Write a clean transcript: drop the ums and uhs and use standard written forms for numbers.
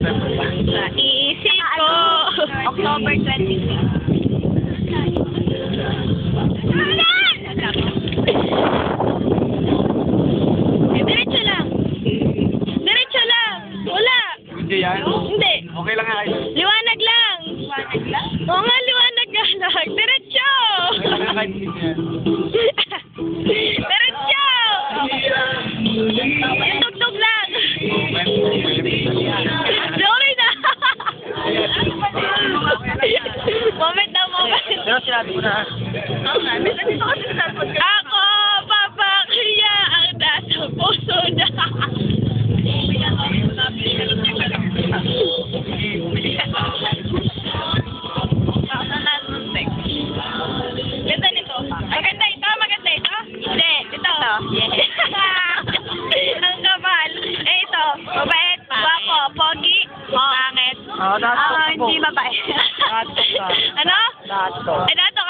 September ba? Sa iisip ko. October 26. Diretso lang. Diretso lang. Wala. Hindi yan? Hindi. Okay lang nga kayo. Liwanag lang. Liwanag lang. Oo nga, liwanag lang. Diretso. Okay lang nga kahit hindi yan. Diretso. Yung tugtog lang. Sorry na. Moment na moment. Pero sinabi ko na. Ako, papakaya ang nasa puso na. Ganda nito. Maganda ito, maganda ito. Hindi, ito. Ang kapal. Eh, ito. Mabait, guwapo, pogi, pangit. Dato. Hindi mabait. Dato. Ano? Dato. Ay, dato.